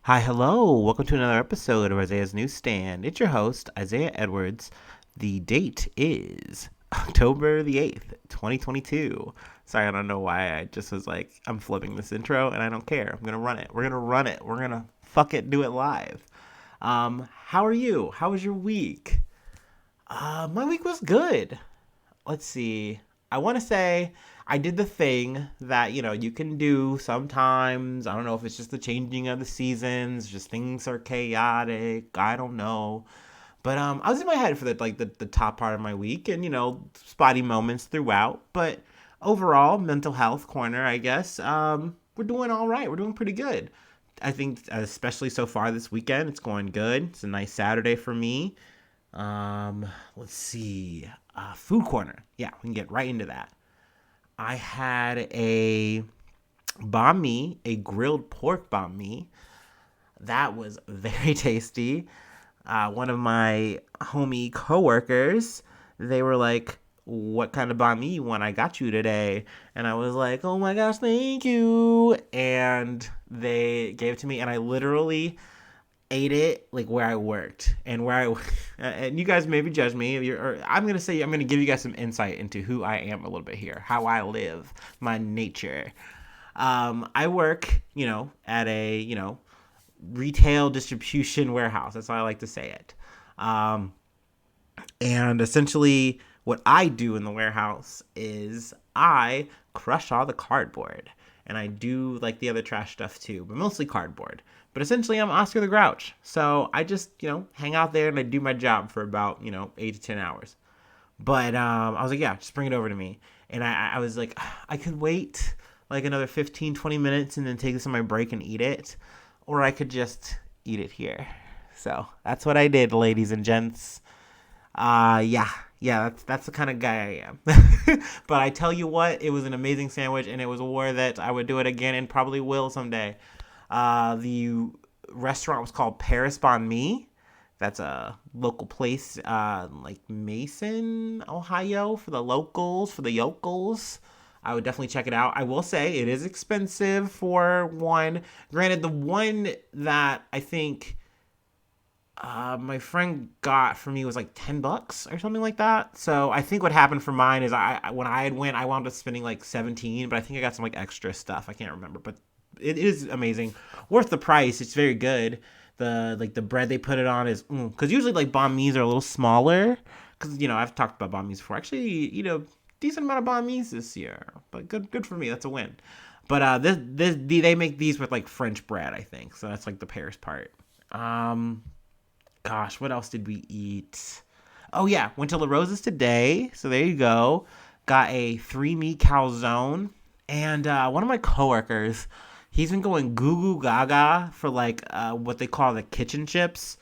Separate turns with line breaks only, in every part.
Hi, hello. Welcome to another episode of Isaiah's Newsstand. It's your host, Isaiah Edwards. The date is October the 8th, 2022. Sorry, I don't know why I just was like, I'm flipping this intro and I don't care. I'm going to run it. We're going to run it. We're going to fuck it, do it live. How are you? How was your week? My week was good. Let's see. I want to say I did the thing that, you can do sometimes. I don't know if it's just the changing of the seasons, just things are chaotic. I don't know. But I was in my head for the top part of my week and, spotty moments throughout. But overall, mental health corner, I guess, we're doing all right. We're doing pretty good. I think, especially so far this weekend, it's going good. It's a nice Saturday for me. Um, let's see. Food corner. Yeah, we can get right into that. I had a banh mi, a grilled pork banh mi. That was very tasty. One of my homie coworkers, they were like, "What kind of banh mi you want? I got you today." And I was like, "Oh my gosh, thank you!" And they gave it to me, and I literally ate it like where I worked and where I and you guys maybe judge me. Or I'm gonna give you guys some insight into who I am a little bit here, how I live, my nature. I work, at a retail distribution warehouse. That's how I like to say it. Um, and essentially, what I do in the warehouse is I crush all the cardboard. And I do like the other trash stuff too, but mostly cardboard. But essentially, I'm Oscar the Grouch. So I just, hang out there and I do my job for about, 8 to 10 hours. But I was like, yeah, just bring it over to me. And I was like, I could wait like another 15, 20 minutes and then take this on my break and eat it. Or I could just eat it here. So that's what I did, ladies and gents. Yeah, that's the kind of guy I am. But I tell you what, it was an amazing sandwich, and it was a war that I would do it again and probably will someday. The restaurant was called Paris Banh Mi. That's a local place, like Mason, Ohio, for the locals, for the yokels. I would definitely check it out. I will say it is expensive for one. Granted, the one that I think my friend got for me was like $10 or something like that. So I think what happened for mine is when I had went, I wound up spending like 17, but I think I got some like extra stuff. I can't remember, but it is amazing, worth the price. It's very good. The bread they put it on is because usually like banh mi's are a little smaller. Because I've talked about banh mi's before. Actually, decent amount of banh mi's this year, but good for me. That's a win. But they make these with like French bread, I think. So that's like the Paris part. Um, Gosh, what else did we eat? Oh yeah, went to La Rosa's today. So there you go. Got a three meat calzone, and one of my coworkers, he's been going goo goo gaga for like what they call the kitchen chips.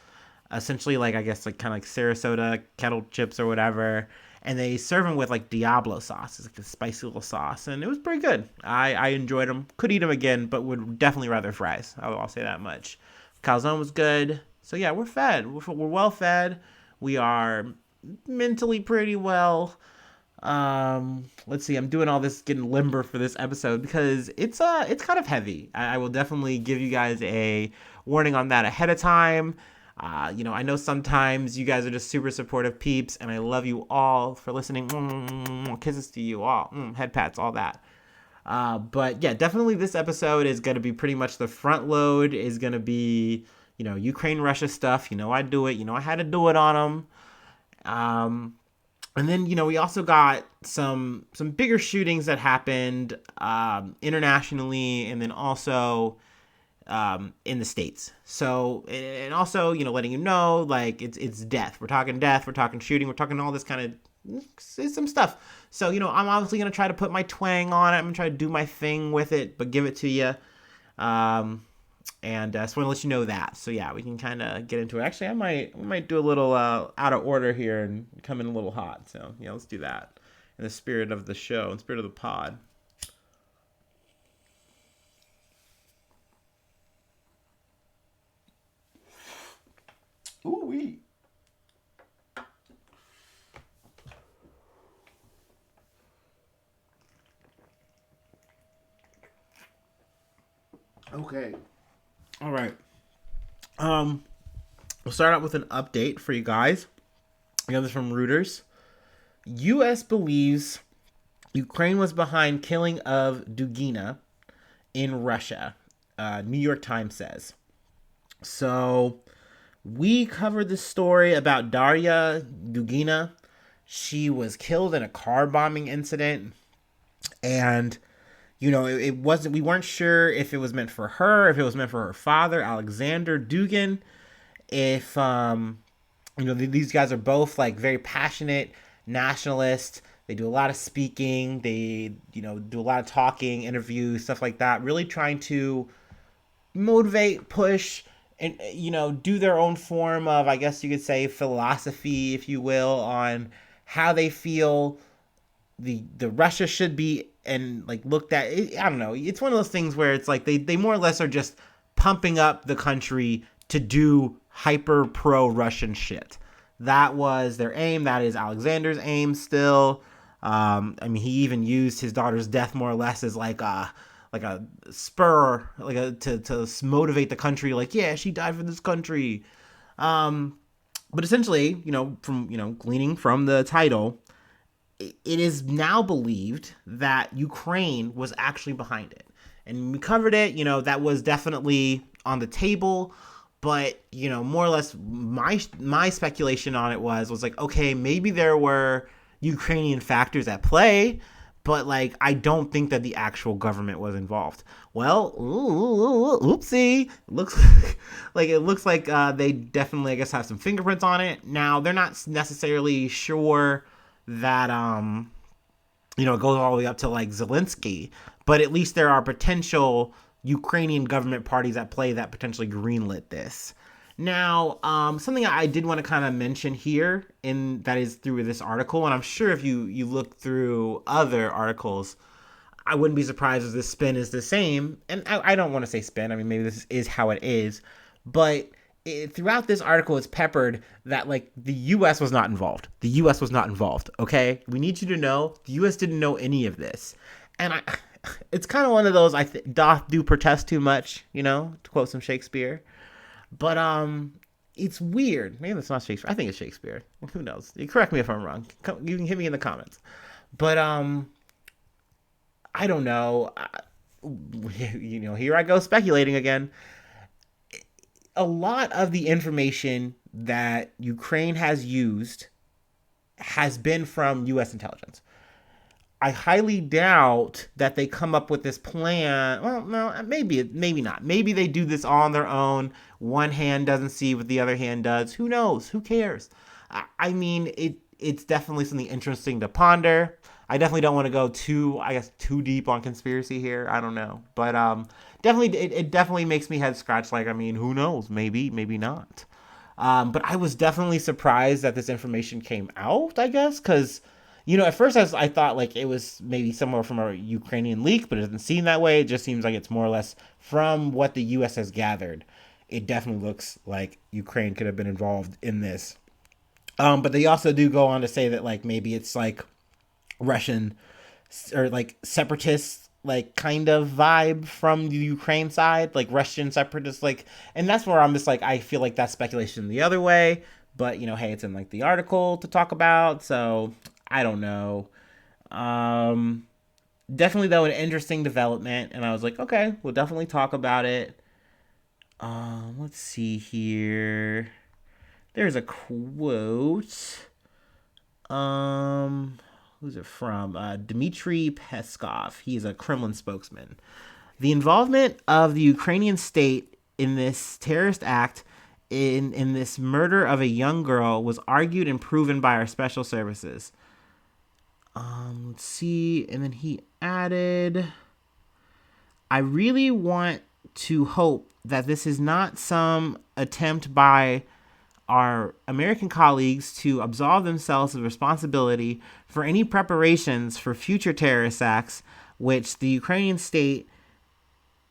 Essentially, like I guess like kind of like Sarasota kettle chips or whatever. And they serve them with like Diablo sauce. It's like a spicy little sauce, and it was pretty good. I enjoyed them. Could eat them again, but would definitely rather fries. I'll say that much. Calzone was good. So yeah, we're fed. We're well fed. We are mentally pretty well. Let's see. I'm doing all this getting limber for this episode because it's kind of heavy. I will definitely give you guys a warning on that ahead of time. I know sometimes you guys are just super supportive peeps, and I love you all for listening. Kisses to you all. Head pats, all that. But yeah, definitely this episode is going to be pretty much the front load is going to be, Ukraine Russia stuff. I do it. I had to do it on them. And then we also got some bigger shootings that happened internationally, and then also in the states. So and also letting you know like it's death. We're talking death. We're talking shooting. We're talking all this kind of some stuff. So I'm obviously gonna try to put my twang on it. I'm gonna try to do my thing with it, but give it to you. Um, and I just want to let you know that. So yeah, we can kind of get into it. Actually, we might do a little out of order here and come in a little hot. So yeah, let's do that in the spirit of the show, in the spirit of the pod. Ooh wee. Okay. All right. Um, we'll start out with an update for you guys. I got this from Reuters. U.S. believes Ukraine was behind killing of Dugina in Russia. New York Times says. So we covered the story about Daria Dugina. She was killed in a car bombing incident, and it wasn't. We weren't sure if it was meant for her, if it was meant for her father, Alexander Dugin. If these guys are both like very passionate nationalists. They do a lot of speaking. They do a lot of talking, interviews, stuff like that. Really trying to motivate, push, and do their own form of, I guess you could say, philosophy, if you will, on how they feel the Russia should be and like looked at. I don't know. It's one of those things where it's like they more or less are just pumping up the country to do hyper pro Russian shit. That was their aim. That is Alexander's aim still. He even used his daughter's death more or less as like a spur, to motivate the country. Like, yeah, she died for this country. But essentially, from gleaning from the title, it is now believed that Ukraine was actually behind it, and we covered it. That was definitely on the table. But more or less, my speculation on it was like, okay, maybe there were Ukrainian factors at play, but like I don't think that the actual government was involved. Well, oopsie, it looks like they definitely, I guess, have some fingerprints on it. Now they're not necessarily sure that it goes all the way up to like Zelensky, but at least there are potential Ukrainian government parties at play that potentially greenlit this. Now, something I did want to kind of mention here, that is through this article, and I'm sure if you look through other articles, I wouldn't be surprised if this spin is the same. And I don't want to say spin. I mean, maybe this is how it is, but throughout this article, it's peppered that like the U.S. was not involved. The U.S. was not involved. Okay, we need you to know the U.S. didn't know any of this, and it's kind of one of those doth do protest too much, to quote some Shakespeare. But it's weird. Maybe it's not Shakespeare. I think it's Shakespeare. Who knows? You correct me if I'm wrong. You can hit me in the comments. But I don't know. Here I go speculating again. A lot of the information that Ukraine has used has been from U.S. intelligence. I highly doubt that they come up with this plan. Well, no, maybe not. Maybe they do this on their own. One hand doesn't see what the other hand does. Who knows? Who cares? I mean, it's definitely something interesting to ponder. I definitely don't want to go too deep on conspiracy here. I don't know, but definitely, it definitely makes me head scratch. Like, I mean, who knows? Maybe not. But I was definitely surprised that this information came out, I guess, because at first I thought like it was maybe somewhere from a Ukrainian leak, but it doesn't seem that way. It just seems like it's more or less from what the U.S. has gathered. It definitely looks like Ukraine could have been involved in this. But they also do go on to say that like maybe it's like Russian or like separatist like kind of vibe from the Ukraine side, like Russian separatists, like, and that's where I'm just like, I feel like that's speculation the other way. But hey, it's in like the article to talk about, so I don't know. Definitely though, an interesting development, and I was like, okay, we'll definitely talk about it. Let's see here. There's a quote. Who's it from? Dmitry Peskov. He's a Kremlin spokesman. The involvement of the Ukrainian state in this terrorist act, in this murder of a young girl, was argued and proven by our special services. Let's see. And then he added, I really want to hope that this is not some attempt by our American colleagues to absolve themselves of responsibility for any preparations for future terrorist acts which the Ukrainian state,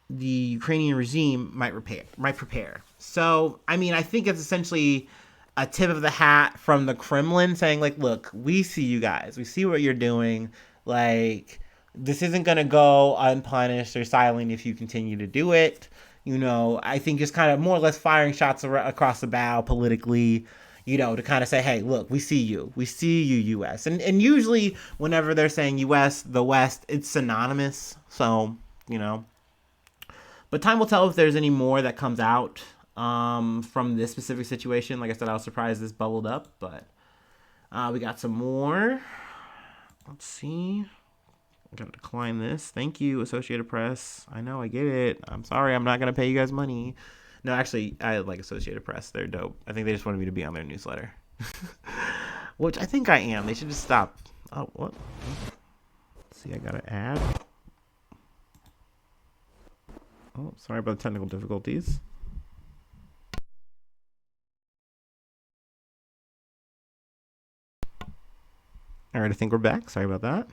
the Ukrainian regime might prepare. So, I mean, I think it's essentially a tip of the hat from the Kremlin saying, like, look, we see you guys. We see what you're doing. Like, this isn't going to go unpunished or silent if you continue to do it. I think just kind of more or less firing shots across the bow politically, to kind of say, hey, look, we see you, U.S. And usually whenever they're saying U.S., the West, it's synonymous. So, you know, but time will tell if there's any more that comes out from this specific situation. Like I said, I was surprised this bubbled up, but we got some more. Let's see. I'm gonna decline this. Thank you, Associated Press. I know, I get it. I'm sorry, I'm not gonna pay you guys money. No, actually, I like Associated Press. They're dope. I think they just wanted me to be on their newsletter, which I think I am. They should just stop. Oh, what? Let's see, I got an ad. Oh, sorry about the technical difficulties. All right, I think we're back. Sorry about that.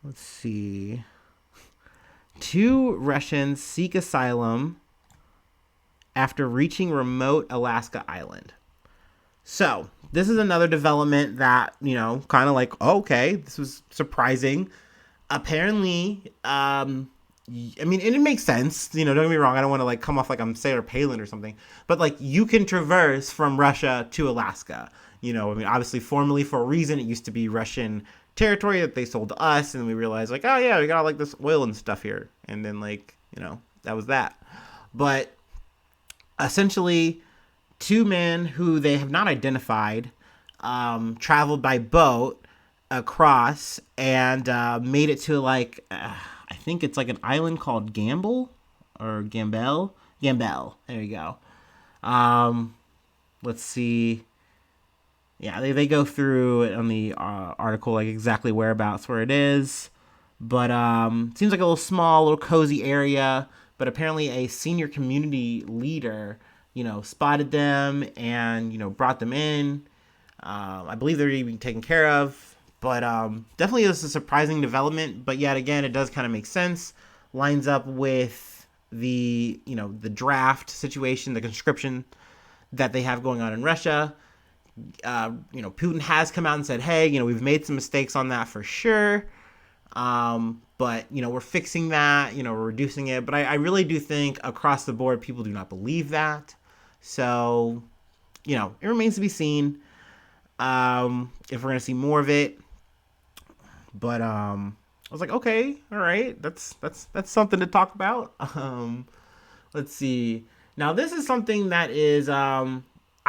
Let's see. 2 Russians seek asylum after reaching remote Alaska island. So, this is another development that, kind of like, oh, okay, this was surprising. Apparently, I mean, and it makes sense. Don't get me wrong. I don't want to come off like I'm Sarah Palin or something, but you can traverse from Russia to Alaska. I mean, obviously, formally for a reason, it used to be Russian territory that they sold to us, and we realized oh yeah, we got this oil and stuff here, and then that was that. But essentially, 2 men who they have not identified traveled by boat across and made it to I think it's an island called Gamble or Gambell. Gambell. There you go. Let's see. Yeah, they go through it on the article exactly whereabouts where it is, but seems like a little small, little cozy area. But apparently, a senior community leader, spotted them and brought them in. I believe they're even taken care of. But definitely this is a surprising development. But yet again, it does kind of make sense. Lines up with the the draft situation, the conscription that they have going on in Russia. Putin has come out and said, hey, we've made some mistakes on that for sure. But we're fixing that. We're reducing it. But I really do think across the board, people do not believe that. So, it remains to be seen if we're gonna see more of it. But I was like, okay, all right, that's something to talk about. Let's see. Now this is something that is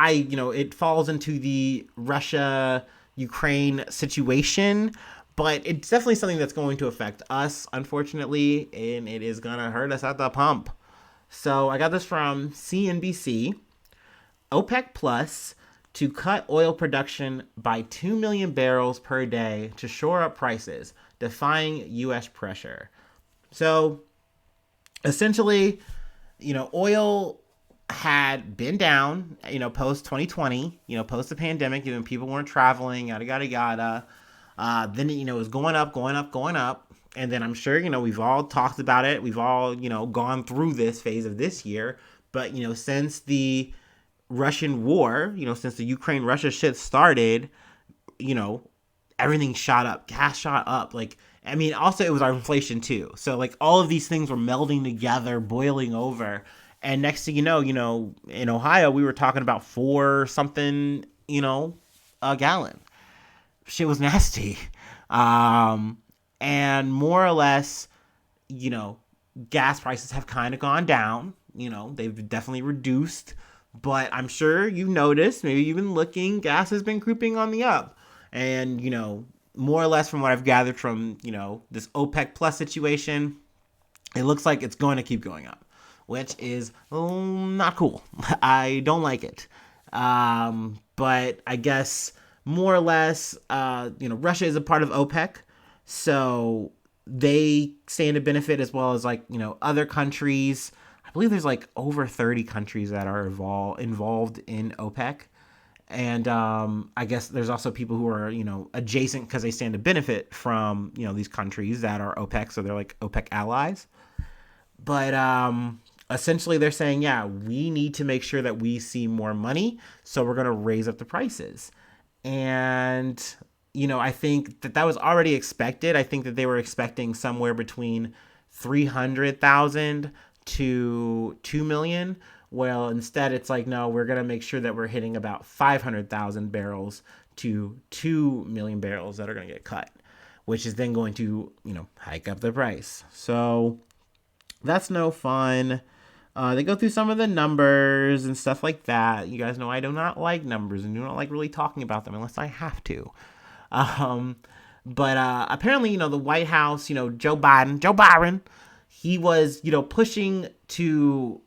it falls into the Russia Ukraine situation, but it's definitely something that's going to affect us, unfortunately, and it is gonna hurt us at the pump. So I got this from CNBC. OPEC Plus to cut oil production by 2 million barrels per day to shore up prices, defying U.S. pressure. So, essentially, oil had been down, post 2020, post the pandemic, people weren't traveling, yada, yada, yada. Then, it was going up, going up, going up. And then I'm sure, we've all talked about it. We've all, gone through this phase of this year. But, since the Russian war, since the Ukraine-Russia shit started, everything shot up. Gas shot up. Also it was our inflation too. So all of these things were melding together, boiling over. And next thing you know, in Ohio, we were talking about 4 something, a gallon. Shit was nasty. And more or less, gas prices have kind of gone down. They've definitely reduced. But I'm sure you've noticed, maybe you've been looking, gas has been creeping on the up. And, more or less from what I've gathered from, this OPEC Plus situation, it looks like it's going to keep going up, which is not cool. I don't like it. But I guess more or less, Russia is a part of OPEC. So they stand to benefit as well as other countries. I believe there's over 30 countries that are involved in OPEC. And I guess there's also people who are, adjacent because they stand to benefit from, these countries that are OPEC. So they're OPEC allies. But essentially they're saying, yeah, we need to make sure that we see more money. So we're going to raise up the prices. And, I think that was already expected. I think that they were expecting somewhere between 300,000 to 2 million. Well, instead it's like, no, we're going to make sure that we're hitting about 500,000 barrels to 2 million barrels that are going to get cut, which is then going to, hike up the price. So that's no fun. They go through some of the numbers and stuff like that. You guys know I do not like numbers and do not like really talking about them unless I have to. But apparently, the White House, Joe Biden, he was, pushing to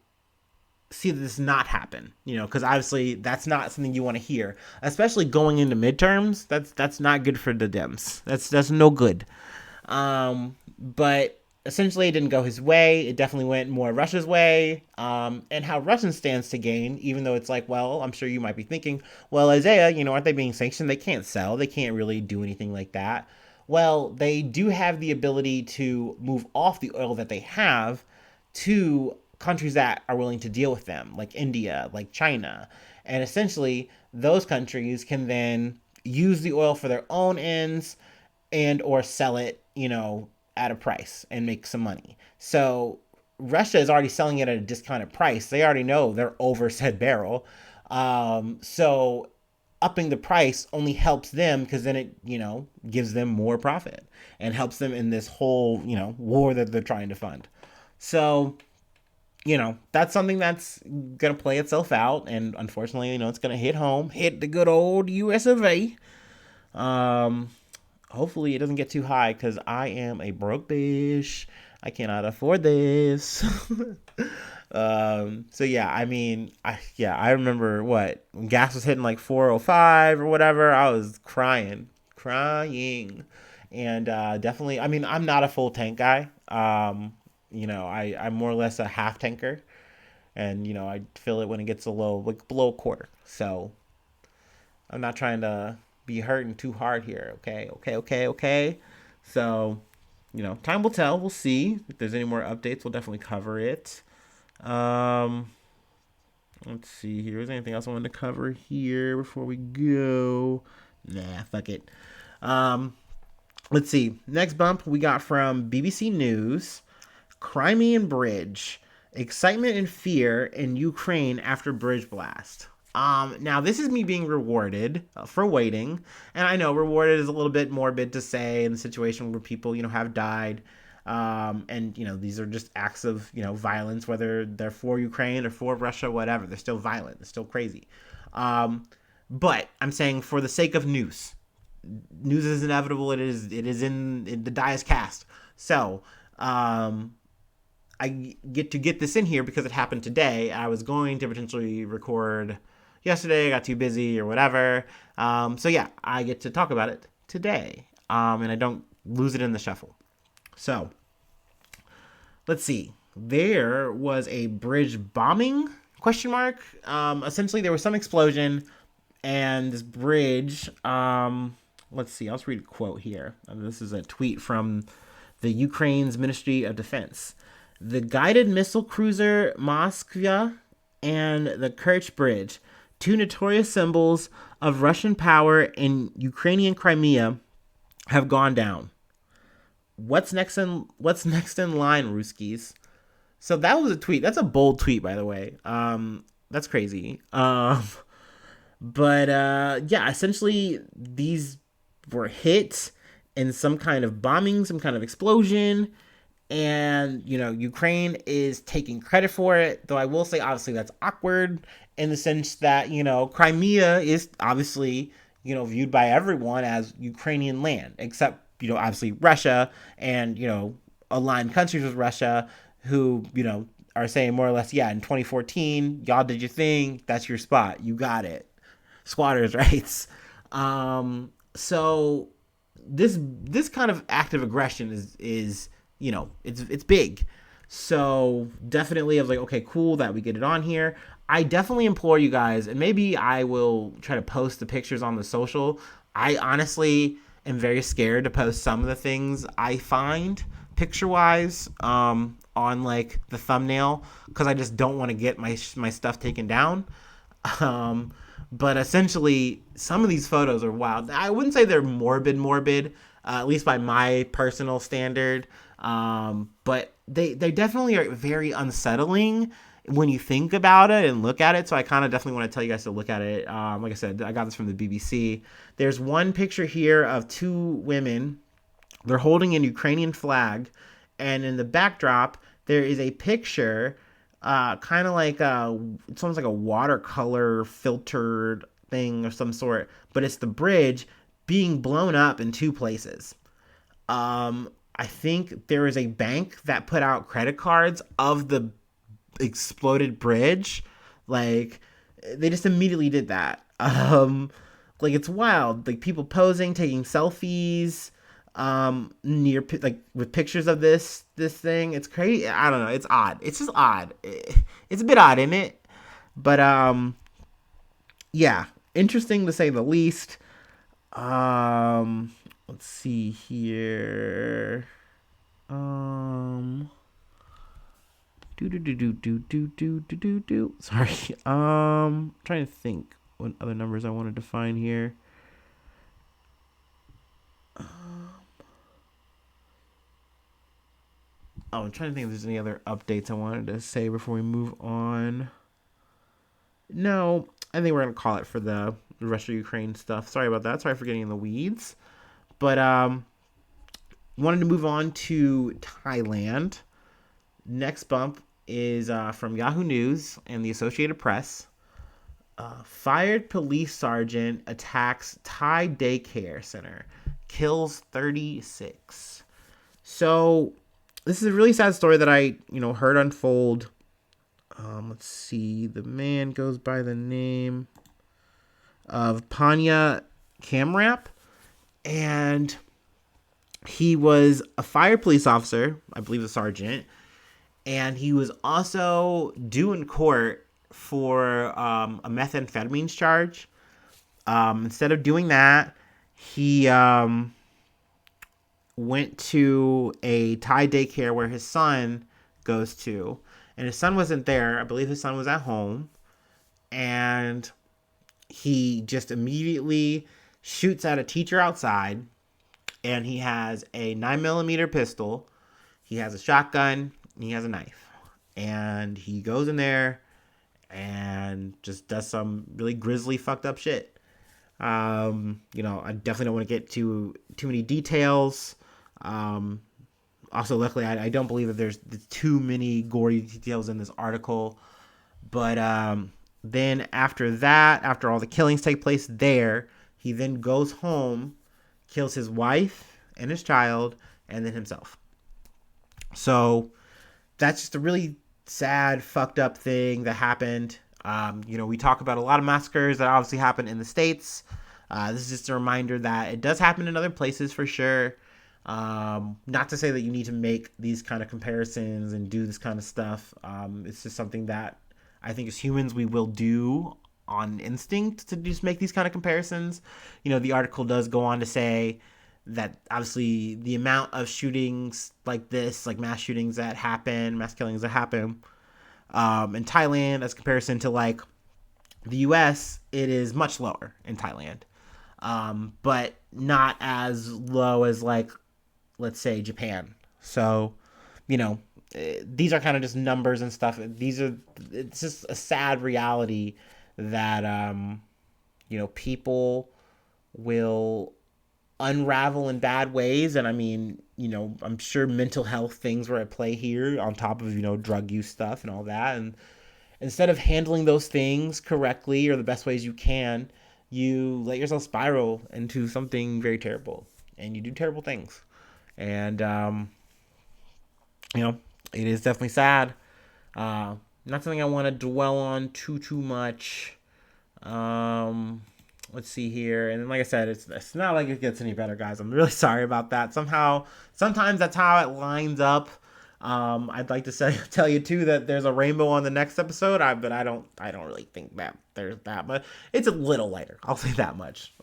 see this not happen, because obviously that's not something you want to hear, especially going into midterms. That's not good for the Dems. That's no good. But essentially it didn't go his way. It definitely went more Russia's way. And how Russia stands to gain, even though it's like, well, I'm sure you might be thinking, well, Isaiah, aren't they being sanctioned? They can't sell. They can't really do anything like that. Well, they do have the ability to move off the oil that they have to countries that are willing to deal with them, like India, like China. And essentially, those countries can then use the oil for their own ends and or sell it, at a price and make some money. So Russia is already selling it at a discounted price. They already know they're over said barrel. So upping the price only helps them because then it, gives them more profit and helps them in this whole, war that they're trying to fund. So, that's something that's going to play itself out. And unfortunately, it's going to hit the good old US of A. Hopefully it doesn't get too high because I am a broke bitch. I cannot afford this. So yeah, I remember when gas was hitting like 405 or whatever, I was crying. And definitely, I'm not a full tank guy. I'm more or less a half tanker, and I feel it when it gets below a quarter. So I'm not trying to be hurting too hard here. Okay. So, time will tell. We'll see if there's any more updates. We'll definitely cover it. Let's see here. Is there anything else I wanted to cover here before we go? Nah, fuck it. Let's see. Next bump we got from BBC News. Crimean Bridge. Excitement and fear in Ukraine after bridge blast. Now this is me being rewarded for waiting. And I know rewarded is a little bit morbid to say in the situation where people, have died. And, these are just acts of, violence, whether they're for Ukraine or for Russia, whatever. They're still violent. They're still crazy. But I'm saying for the sake of news is inevitable. It is in the die is cast. So, I get this in here because it happened today. I was going to potentially record yesterday. I got too busy or whatever. So yeah, I get to talk about it today. And I don't lose it in the shuffle. So, let's see. There was a bridge bombing, ? Essentially, there was some explosion, and this bridge, let's see. I'll just read a quote here. This is a tweet from the Ukraine's Ministry of Defense. The guided missile cruiser Moskva and the Kerch Bridge, two notorious symbols of Russian power in Ukrainian Crimea, have gone down. What's next in line, Ruskies? So that was a tweet. That's a bold tweet, by the way. That's crazy. Yeah, essentially these were hit in some kind of bombing, some kind of explosion, and Ukraine is taking credit for it. Though I will say, obviously, that's awkward in the sense that Crimea is obviously viewed by everyone as Ukrainian land, except obviously Russia and, aligned countries with Russia who, are saying more or less, yeah, in 2014, y'all did your thing. That's your spot. You got it. Squatters' rights. So this kind of act of aggression is it's big. So definitely I was like, okay, cool that we get it on here. I definitely implore you guys, and maybe I will try to post the pictures on the social. I honestly am very scared to post some of the things I find picture-wise on like the thumbnail because I just don't want to get my stuff taken down. But essentially, some of these photos are wild. I wouldn't say they're morbid, at least by my personal standard. But they definitely are very unsettling when you think about it and look at it. So I kind of definitely want to tell you guys to look at it. Like I said, I got this from the BBC. There's one picture here of two women. They're holding an Ukrainian flag, and in the backdrop there is a picture, kind of like it's almost like a watercolor filtered thing of some sort, but it's the bridge being blown up in two places. I think there is a bank that put out credit cards of the exploded bridge. Like, they just immediately did that. Like, it's wild. Like, people posing, taking selfies, near, like, with pictures of this thing. It's crazy. I don't know. It's odd. It's just odd. It's a bit odd, isn't it? But yeah, interesting to say the least. Let's see here. Um, do. Sorry. Trying to think what other numbers I wanted to find here. I'm trying to think if there's any other updates I wanted to say before we move on. No, I think we're gonna call it for the Russia Ukraine stuff. Sorry about that. Sorry for getting in the weeds. But wanted to move on to Thailand. Next bump is from Yahoo News and the Associated Press. Fired police sergeant attacks Thai daycare center, kills 36. So this is a really sad story that I heard unfold. Let's see. The man goes by the name of Panya Kamrap, and he was a fire police officer, I believe a sergeant, and he was also due in court for a methamphetamine charge. Instead of doing that, he went to a Thai daycare where his son goes to, and his son wasn't there. I believe his son was at home, and he just immediately shoots at a teacher outside, and he has a 9mm pistol, he has a shotgun, and he has a knife, and he goes in there and just does some really grisly, fucked up shit. I definitely don't want to get too many details. Also, luckily, I don't believe that there's too many gory details in this article. But then after that, after all the killings take place there, he then goes home, kills his wife and his child, and then himself. So that's just a really sad, fucked up thing that happened. We talk about a lot of massacres that obviously happen in the States. This is just a reminder that it does happen in other places for sure. Not to say that you need to make these kind of comparisons and do this kind of stuff. It's just something that I think as humans we will do on instinct to just make these kind of comparisons. The article does go on to say that obviously the amount of shootings like this, like mass shootings that happen, mass killings that happen in Thailand as comparison to like the US, it is much lower in Thailand. But not as low as like, let's say Japan. So, these are kind of just numbers and stuff. It's just a sad reality that, people will unravel in bad ways. And I mean, I'm sure mental health things were at play here on top of, drug use stuff and all that. And instead of handling those things correctly or the best ways you can, you let yourself spiral into something very terrible and you do terrible things. And, it is definitely sad. Not something I want to dwell on too much. Let's see here. And then, like I said, it's not like it gets any better, guys. I'm really sorry about that. Sometimes that's how it lines up. I'd like to tell you too that there's a rainbow on the next episode. But I don't really think that there's that. But it's a little lighter. I'll say that much.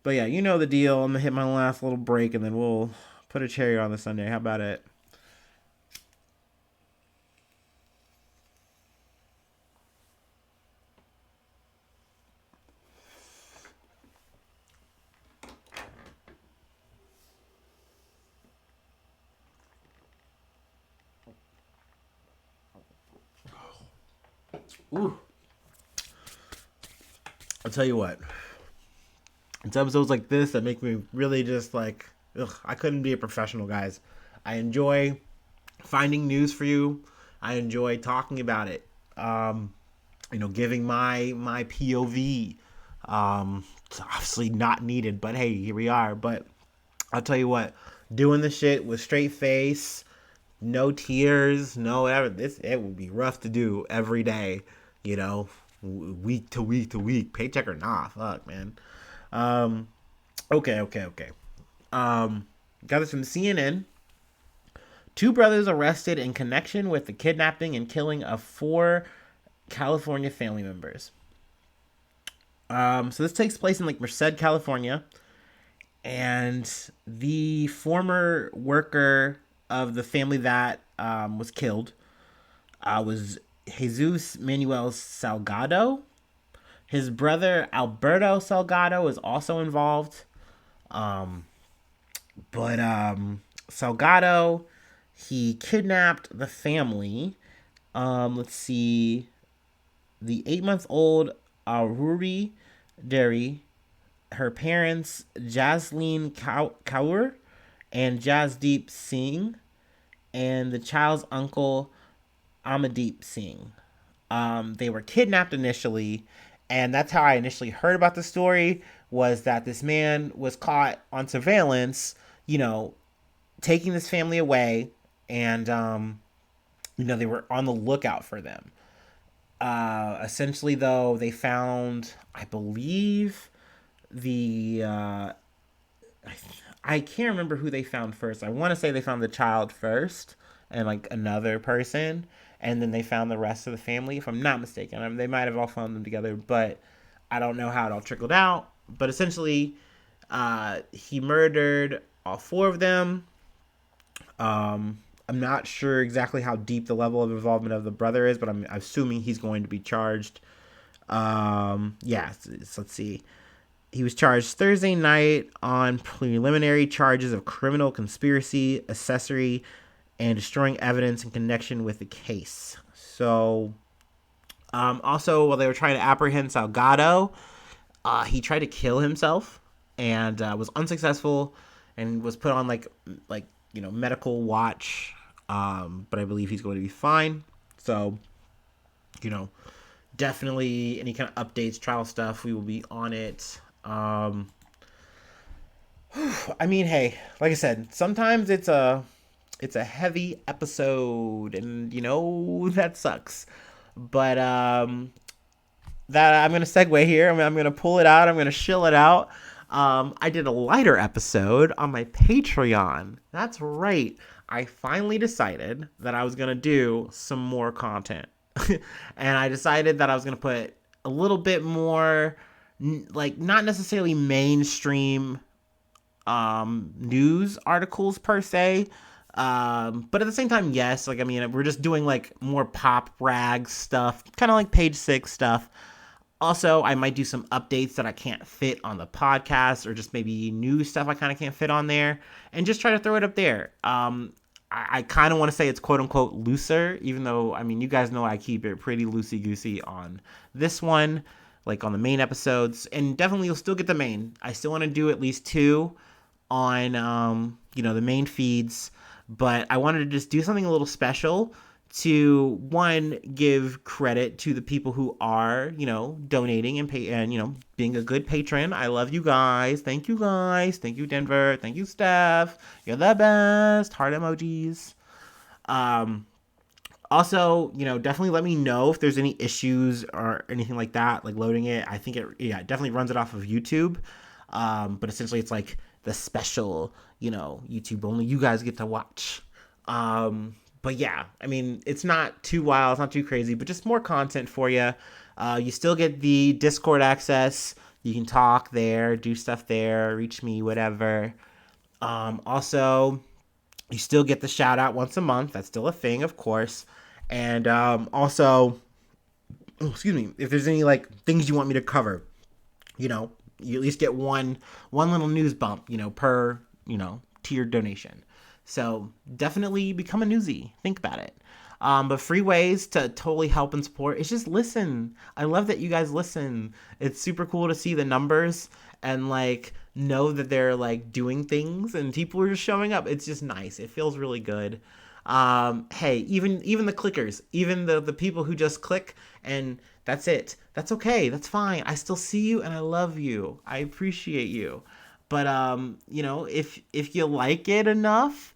But yeah, you know the deal. I'm gonna hit my last little break, and then we'll put a cherry on the Sunday. How about it? Ooh. I'll tell you what. It's episodes like this that make me really just like, ugh, I couldn't be a professional, guys. I enjoy finding news for you. I enjoy talking about it. Giving my POV. It's obviously not needed, but hey, here we are. But I'll tell you what, doing the shit with straight face, no tears, no whatever. It would be rough to do every day. Week to week to week, paycheck or not. Fuck, man. Um, okay. Got this from CNN. Two brothers arrested in connection with the kidnapping and killing of four California family members. So this takes place in like Merced, California, and the former worker of the family that was killed was Jesus Manuel Salgado. His brother Alberto Salgado is also involved. But Salgado, he kidnapped the family. Let's see. The 8-month-old Aruri Derry, her parents Jasleen Kaur and Jasdeep Singh, and the child's uncle Amadeep Singh. They were kidnapped initially, and that's how I initially heard about the story, was that this man was caught on surveillance, taking this family away, and, they were on the lookout for them. Essentially, though, they found, I believe, I can't remember who they found first. I want to say they found the child first and like another person, and then they found the rest of the family, if I'm not mistaken. They might have all found them together, but I don't know how it all trickled out. But essentially, he murdered all four of them. I'm not sure exactly how deep the level of involvement of the brother is, but I'm assuming he's going to be charged. Let's see. He was charged Thursday night on preliminary charges of criminal conspiracy, accessory, and destroying evidence in connection with the case. So, also, while they were trying to apprehend Salgado, he tried to kill himself and was unsuccessful and was put on medical watch. But I believe he's going to be fine. So, definitely any kind of updates, trial stuff, we will be on it. Hey, like I said, sometimes it's a heavy episode, and that sucks. But that I'm gonna segue here. I'm gonna pull it out. I'm gonna shill it out. I did a lighter episode on my Patreon. That's right. I finally decided that I was gonna do some more content, and I decided that I was gonna put a little bit more, not necessarily mainstream news articles per se, but at the same time, yes, we're just doing more pop rag stuff, kind of like Page 6 stuff. Also, I might do some updates that I can't fit on the podcast, or just maybe new stuff I kind of can't fit on there, and just try to throw it up there. I kind of want to say it's quote unquote looser, even though, you guys know I keep it pretty loosey-goosey on this one, on the main episodes, and definitely you'll still get the main. I still want to do at least 2 on, the main feeds, but I wanted to just do something a little special to, one, give credit to the people who are, donating and pay, and, being a good patron. I love you guys. Thank you guys. Thank you, Denver. Thank you, Steph. You're the best. Heart emojis. Also, definitely let me know if there's any issues or anything like that, loading it. I think it definitely runs it off of YouTube. But essentially it's the special, YouTube only you guys get to watch. But yeah, it's not too wild, it's not too crazy, but just more content for you. You still get the Discord access. You can talk there, do stuff there, reach me, whatever. Also, you still get the shout out once a month. That's still a thing, of course. And also, if there's any things you want me to cover, you at least get one little news bump, per, tier donation. So definitely become a newsie. Think about it. But free ways to totally help and support is just listen. I love that you guys listen. It's super cool to see the numbers and like know that they're like doing things and people are just showing up. It's just nice. It feels really good. Hey, even the clickers, even the people who just click and that's it. That's okay. That's fine. I still see you and I love you. I appreciate you. But if you like it enough,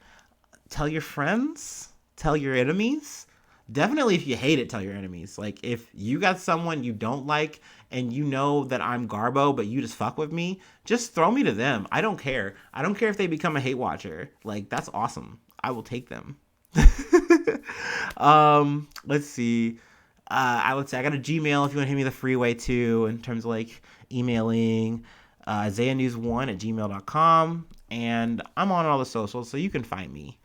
tell your friends, tell your enemies. Definitely if you hate it, tell your enemies. Like if you got someone you don't like and you know that I'm Garbo, but you just fuck with me, just throw me to them. I don't care. I don't care if they become a hate watcher. Like that's awesome. I will take them. Let's see. I would say I got a Gmail if you want to hit me the free way too, in terms of like emailing isaiahnews1@gmail.com. And I'm on all the socials, so you can find me.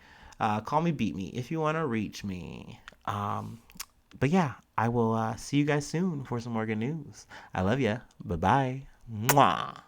Call me, beat me if you want to reach me. But yeah, I will see you guys soon for some more good news. I love ya. Bye bye. Mwah.